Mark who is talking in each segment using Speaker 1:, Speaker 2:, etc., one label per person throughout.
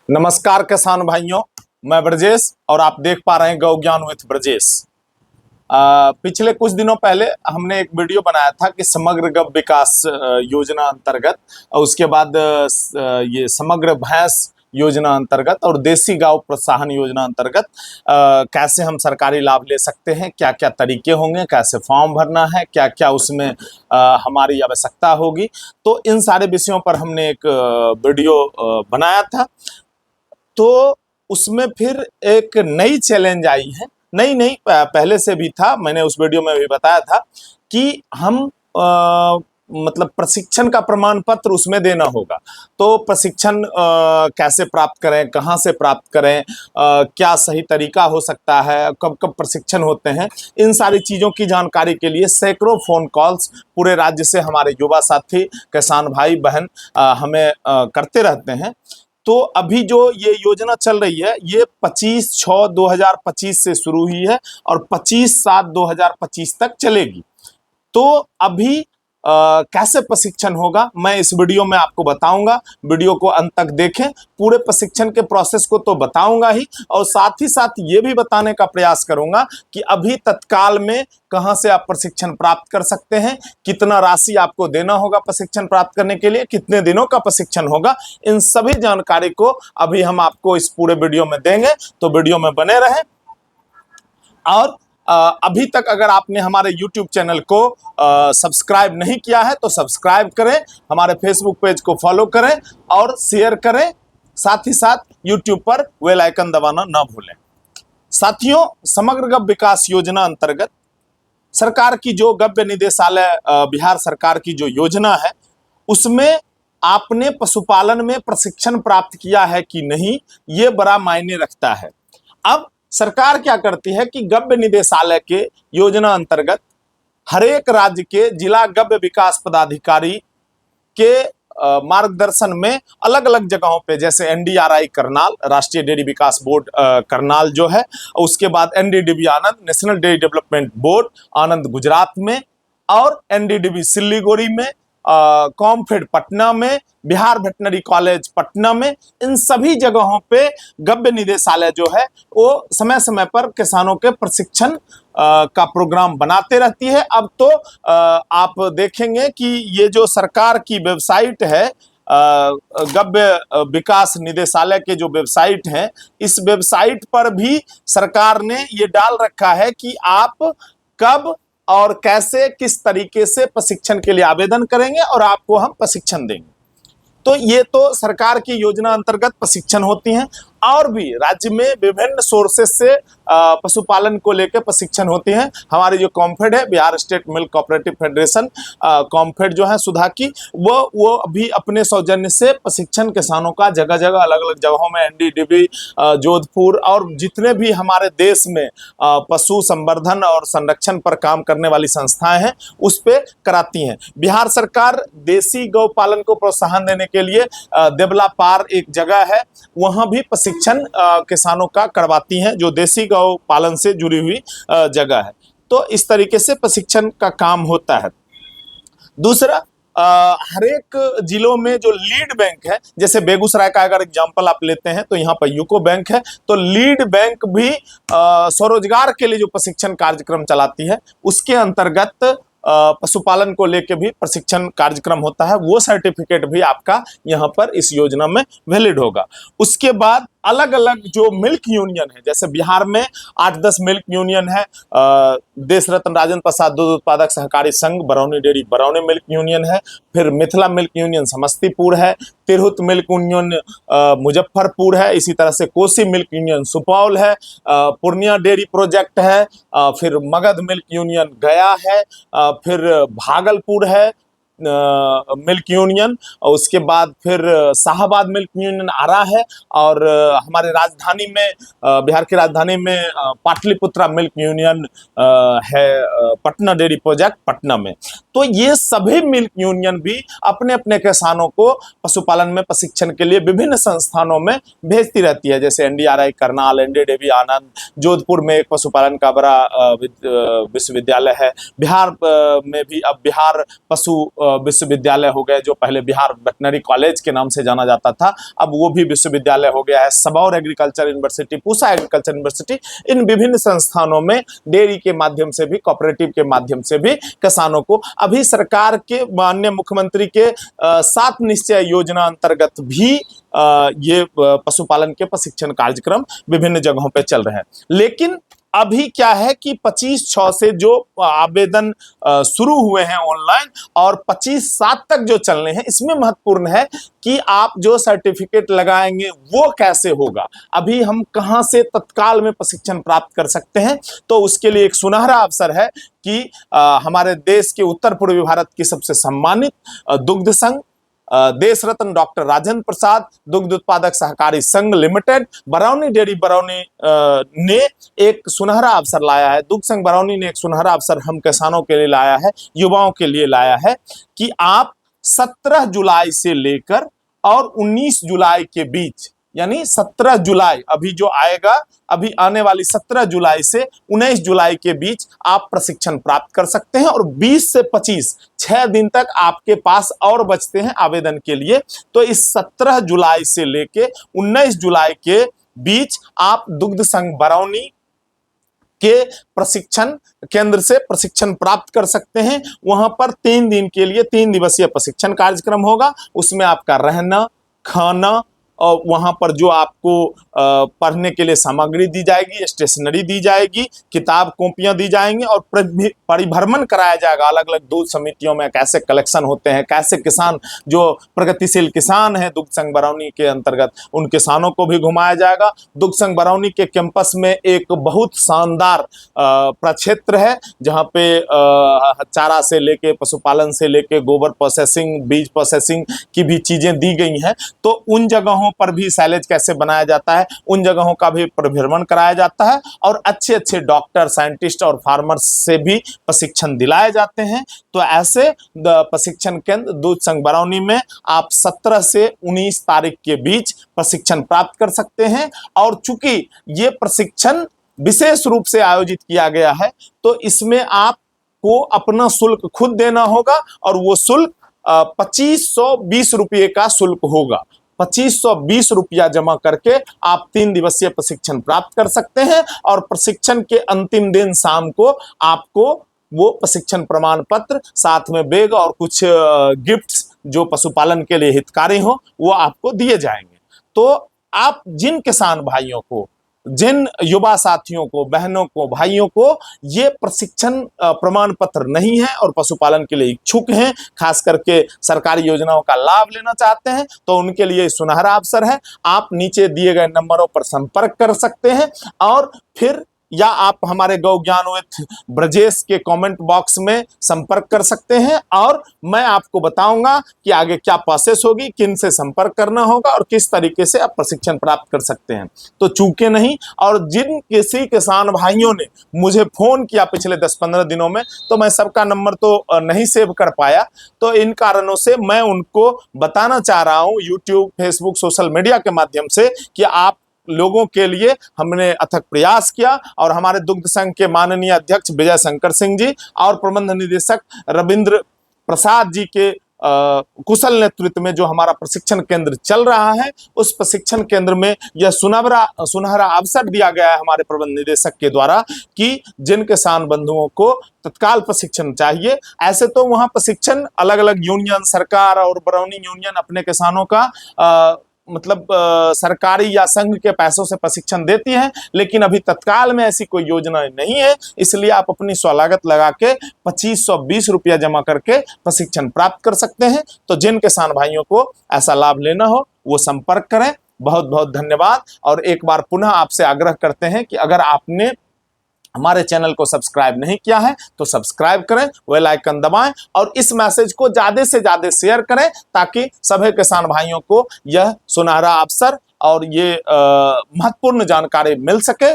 Speaker 1: नमस्कार किसान भाइयों, मैं ब्रजेश और आप देख पा रहे हैं गौ ज्ञान विथ ब्रजेश। पिछले कुछ दिनों पहले हमने एक वीडियो बनाया था कि समग्र गौ विकास योजना अंतर्गत और उसके बाद ये समग्र भैंस योजना अंतर्गत और देसी गौ प्रोत्साहन योजना अंतर्गत कैसे हम सरकारी लाभ ले सकते हैं, क्या क्या तरीके होंगे, कैसे फॉर्म भरना है, क्या क्या उसमें हमारी आवश्यकता होगी। तो इन सारे विषयों पर हमने एक वीडियो बनाया था। तो उसमें फिर एक नई चैलेंज आई है। नई नहीं, पहले से भी था, मैंने उस वीडियो में भी बताया था कि हम मतलब प्रशिक्षण का प्रमाण पत्र उसमें देना होगा। तो प्रशिक्षण कैसे प्राप्त करें, कहाँ से प्राप्त करें, क्या सही तरीका हो सकता है, कब कब प्रशिक्षण होते हैं, इन सारी चीज़ों की जानकारी के लिए सैकड़ों फोन कॉल्स पूरे राज्य से हमारे युवा साथी किसान भाई बहन हमें करते रहते हैं। तो अभी जो ये योजना चल रही है ये 25/6/2025 से शुरू हुई है और 25/7/2025 तक चलेगी। तो अभी कैसे प्रशिक्षण होगा मैं इस वीडियो में आपको बताऊंगा। वीडियो को अंत तक देखें, पूरे प्रशिक्षण के प्रोसेस को तो बताऊंगा ही और साथ ही साथ ये भी बताने का प्रयास करूंगा कि अभी तत्काल में कहां से आप प्रशिक्षण प्राप्त कर सकते हैं, कितना राशि आपको देना होगा प्रशिक्षण प्राप्त करने के लिए, कितने दिनों का प्रशिक्षण होगा। इन सभी जानकारी को अभी हम आपको इस पूरे वीडियो में देंगे, तो वीडियो में बने रहें। और अभी तक अगर आपने हमारे YouTube चैनल को सब्सक्राइब नहीं किया है तो सब्सक्राइब करें, हमारे फेसबुक पेज को फॉलो करें और शेयर करें। साथ ही साथ YouTube पर बेल आइकन दबाना ना भूलें। साथियों, समग्र गौ विकास योजना अंतर्गत सरकार की जो गव्य निदेशालय बिहार सरकार की जो योजना है उसमें आपने पशुपालन में प्रशिक्षण प्राप्त किया है कि नहीं, ये बड़ा मायने रखता है। अब सरकार क्या करती है कि गव्य निदेशालय के योजना अंतर्गत हर एक राज्य के जिला गव्य विकास पदाधिकारी के मार्गदर्शन में अलग अलग जगहों पे, जैसे NDRI करनाल, राष्ट्रीय डेयरी विकास बोर्ड करनाल जो है, उसके बाद NDDB आनंद, नेशनल डेयरी डेवलपमेंट बोर्ड आनंद गुजरात में, और NDDB सिल्लीगुड़ी में, कॉमफेड पटना में, बिहार वेटनरी कॉलेज पटना में, इन सभी जगहों पे गव्य निदेशालय जो है वो समय समय पर किसानों के प्रशिक्षण का प्रोग्राम बनाते रहती है। अब तो आप देखेंगे कि ये जो सरकार की वेबसाइट है, गव्य विकास निदेशालय के जो वेबसाइट है, इस वेबसाइट पर भी सरकार ने ये डाल रखा है कि आप कब और कैसे किस तरीके से प्रशिक्षण के लिए आवेदन करेंगे और आपको हम प्रशिक्षण देंगे। तो ये तो सरकार की योजना अंतर्गत प्रशिक्षण होती हैं। और भी राज्य में विभिन्न सोर्सेस से पशुपालन को लेकर प्रशिक्षण होती हैं। हमारी जो कॉमफेड है, Bihar state milk cooperative federation, Comfed जो है सुधा की, वो अभी अपने सौजन्य से प्रशिक्षण किसानों का जगह जगह अलग अलग जगहों में NDDB जोधपुर और जितने भी हमारे देश में पशु संवर्धन और संरक्षण पर काम करने वाली संस्थाएं हैं उस पे कराती हैं। बिहार सरकार देसी गौ पालन को प्रोत्साहन देने के लिए देवलापार एक जगह है, वहां भी प्रशिक्षण किसानों का करवाती हैं, जो देसी गौ पालन से जुड़ी हुई जगह है। तो इस तरीके से प्रशिक्षण का काम होता है। दूसरा, हर एक जिलों में जो लीड बैंक है, जैसे बेगूसराय का अगर एग्जांपल आप लेते हैं तो यहाँ पर यूको बैंक है, तो लीड बैंक भी स्वरोजगार के लिए जो प्रशिक्षण कार्यक्रम चलाती है उसके अंतर्गत पशुपालन को लेकर भी प्रशिक्षण कार्यक्रम होता है। वो सर्टिफिकेट भी आपका यहाँ पर इस योजना में वैलिड होगा। उसके बाद अलग अलग जो मिल्क यूनियन है, जैसे बिहार में 8-10 मिल्क यूनियन है, देश रत्न राजेंद्र प्रसाद दूध उत्पादक सहकारी संघ Barauni dairy Barauni milk union है, फिर मिथिला मिल्क यूनियन समस्तीपुर है, तिरहुत मिल्क यूनियन मुजफ्फरपुर है, इसी तरह से कोसी मिल्क यूनियन सुपौल है, पूर्णिया डेयरी प्रोजेक्ट है, फिर मगध मिल्क यूनियन गया है, फिर भागलपुर है मिल्क यूनियन, और उसके बाद फिर शाहाबाद मिल्क यूनियन आरा है, और हमारे राजधानी में, बिहार की राजधानी में पाटलिपुत्रा मिल्क यूनियन है, पटना डेयरी प्रोजेक्ट पटना में। तो ये सभी मिल्क यूनियन भी अपने अपने किसानों को पशुपालन में प्रशिक्षण के लिए विभिन्न संस्थानों में भेजती रहती है, जैसे एनडीआरआई करनाल, एनडीडीबी आनंद, जोधपुर में एक पशुपालन का बड़ा विश्वविद्यालय है, बिहार में भी अब बिहार पशु विश्वविद्यालय हो गए, जो पहले बिहार वेटनरी कॉलेज के नाम से जाना जाता था, अब वो भी विश्वविद्यालय हो गया है। Sabour agriculture university, Pusa agriculture university, इन विभिन्न संस्थानों में डेयरी के माध्यम से भी, कोऑपरेटिव के माध्यम से भी किसानों को अभी सरकार के माननीय मुख्यमंत्री के 7 निश्चय योजना अंतर्गत भी ये पशुपालन के प्रशिक्षण कार्यक्रम विभिन्न जगहों पे चल रहे हैं। लेकिन अभी क्या है कि 25/6 से जो आवेदन शुरू हुए हैं ऑनलाइन और 25/7 तक जो चलने हैं, इसमें महत्वपूर्ण है कि आप जो सर्टिफिकेट लगाएंगे वो कैसे होगा, अभी हम कहां से तत्काल में प्रशिक्षण प्राप्त कर सकते हैं। तो उसके लिए एक सुनहरा अवसर है कि हमारे देश के उत्तर पूर्वी भारत की सबसे सम्मानित दुग्ध संघ, देश रत्न डॉक्टर राजेंद्र प्रसाद दुग्ध उत्पादक सहकारी संघ लिमिटेड, बरौनी डेयरी बरौनी ने एक सुनहरा अवसर लाया है। दुग्ध संघ बरौनी ने एक सुनहरा अवसर हम किसानों के लिए लाया है, युवाओं के लिए लाया है कि आप 17 जुलाई से लेकर और 19 जुलाई के बीच, यानी 17 जुलाई अभी जो आएगा, अभी आने वाली 17 जुलाई से 19 जुलाई के बीच आप प्रशिक्षण प्राप्त कर सकते हैं और 20 से 25 6 दिन तक आपके पास और बचते हैं आवेदन के लिए। तो इस 17 जुलाई से लेके 19 जुलाई के बीच आप दुग्ध संघ बरौनी के प्रशिक्षण केंद्र से प्रशिक्षण प्राप्त कर सकते हैं। वहां पर 3 दिन के लिए 3 दिवसीय प्रशिक्षण कार्यक्रम होगा, उसमें आपका रहना, खाना और वहां पर जो आपको पढ़ने के लिए सामग्री दी जाएगी, स्टेशनरी दी जाएगी, किताब कॉपियां दी जाएंगी और परिभ्रमण कराया जाएगा अलग अलग दूध समितियों में, कैसे कलेक्शन होते हैं, कैसे किसान जो प्रगतिशील किसान हैं दुग्ध संघ बरौनी के अंतर्गत, उन किसानों को भी घुमाया जाएगा। दुग्ध संघ बरौनी के कैंपस में एक बहुत शानदार प्रक्षेत्र है, जहाँ पे चारा से लेके, पशुपालन से लेके, गोबर प्रोसेसिंग, बीज प्रोसेसिंग की भी चीजें दी गई हैं। तो उन जगहों पर भी साइलेज कैसे बनाया जाता है, उन जगहों का भी परिभ्रमण कराया जाता है और अच्छे अच्छे डॉक्टर, साइंटिस्ट और फार्मर्स से भी प्रशिक्षण दिलाए जाते हैं। तो ऐसे प्रशिक्षण केंद्र दूध संघ बरौनी में आप 17 से 19 तारीख के बीच प्रशिक्षण प्राप्त कर सकते हैं। और चूंकि ये प्रशिक्षण विशेष रूप से आयोजित किया गया है, तो इसमें आपको अपना शुल्क खुद देना होगा और वो शुल्क 2520 रुपये का शुल्क होगा। 2520 रुपया जमा करके आप 3 दिवसीय प्रशिक्षण प्राप्त कर सकते हैं और प्रशिक्षण के अंतिम दिन शाम को आपको वो प्रशिक्षण प्रमाण पत्र, साथ में बैग और कुछ गिफ्ट्स जो पशुपालन के लिए हितकारी हो वो आपको दिए जाएंगे। तो आप जिन किसान भाइयों को, जिन युवा साथियों को, बहनों को, भाइयों को ये प्रशिक्षण प्रमाण पत्र नहीं है और पशुपालन के लिए इच्छुक हैं, खास करके सरकारी योजनाओं का लाभ लेना चाहते हैं, तो उनके लिए सुनहरा अवसर है। आप नीचे दिए गए नंबरों पर संपर्क कर सकते हैं और फिर या आप हमारे गौ ज्ञान विद ब्रजेश के कमेंट बॉक्स में संपर्क कर सकते हैं और मैं आपको बताऊंगा कि आगे क्या प्रोसेस होगी, किन से संपर्क करना होगा और किस तरीके से आप प्रशिक्षण प्राप्त कर सकते हैं। तो चूके नहीं। और जिन किसी किसान भाइयों ने मुझे फोन किया पिछले 10-15 दिनों में, तो मैं सबका नंबर तो नहीं सेव कर पाया, तो इन कारणों से मैं उनको बताना चाह रहा हूँ यूट्यूब, फेसबुक, सोशल मीडिया के माध्यम से कि आप लोगों के लिए हमने अथक प्रयास किया और हमारे दुग्ध संघ के माननीय अध्यक्ष विजय शंकर सिंह जी और प्रबंध निदेशक रविंद्र प्रसाद जी के कुशल नेतृत्व में जो हमारा प्रशिक्षण केंद्र चल रहा है, उस प्रशिक्षण केंद्र में यह सुनहरा अवसर दिया गया है हमारे प्रबंध निदेशक के द्वारा कि जिन किसान बंधुओं को तत्काल प्रशिक्षण चाहिए, ऐसे तो वहां प्रशिक्षण अलग अलग यूनियन, सरकार और बरौनी यूनियन अपने किसानों का सरकारी या संघ के पैसों से प्रशिक्षण देती है, लेकिन अभी तत्काल में ऐसी कोई योजना नहीं है। इसलिए आप अपनी स्वलागत लगा के 2520 रुपया जमा करके प्रशिक्षण प्राप्त कर सकते हैं। तो जिन किसान भाइयों को ऐसा लाभ लेना हो वो संपर्क करें। बहुत बहुत धन्यवाद। और एक बार पुनः आपसे आग्रह करते हैं कि अगर आपने हमारे चैनल को सब्सक्राइब नहीं किया है तो सब्सक्राइब करें, बेल आइकन दबाएं और इस मैसेज को ज्यादा से ज्यादा शेयर करें ताकि सभी किसान भाइयों को यह सुनहरा अवसर और ये महत्वपूर्ण जानकारी मिल सके।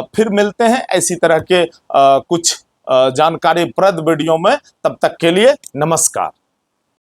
Speaker 1: फिर मिलते हैं ऐसी तरह के कुछ जानकारीप्रद वीडियो में। तब तक के लिए नमस्कार।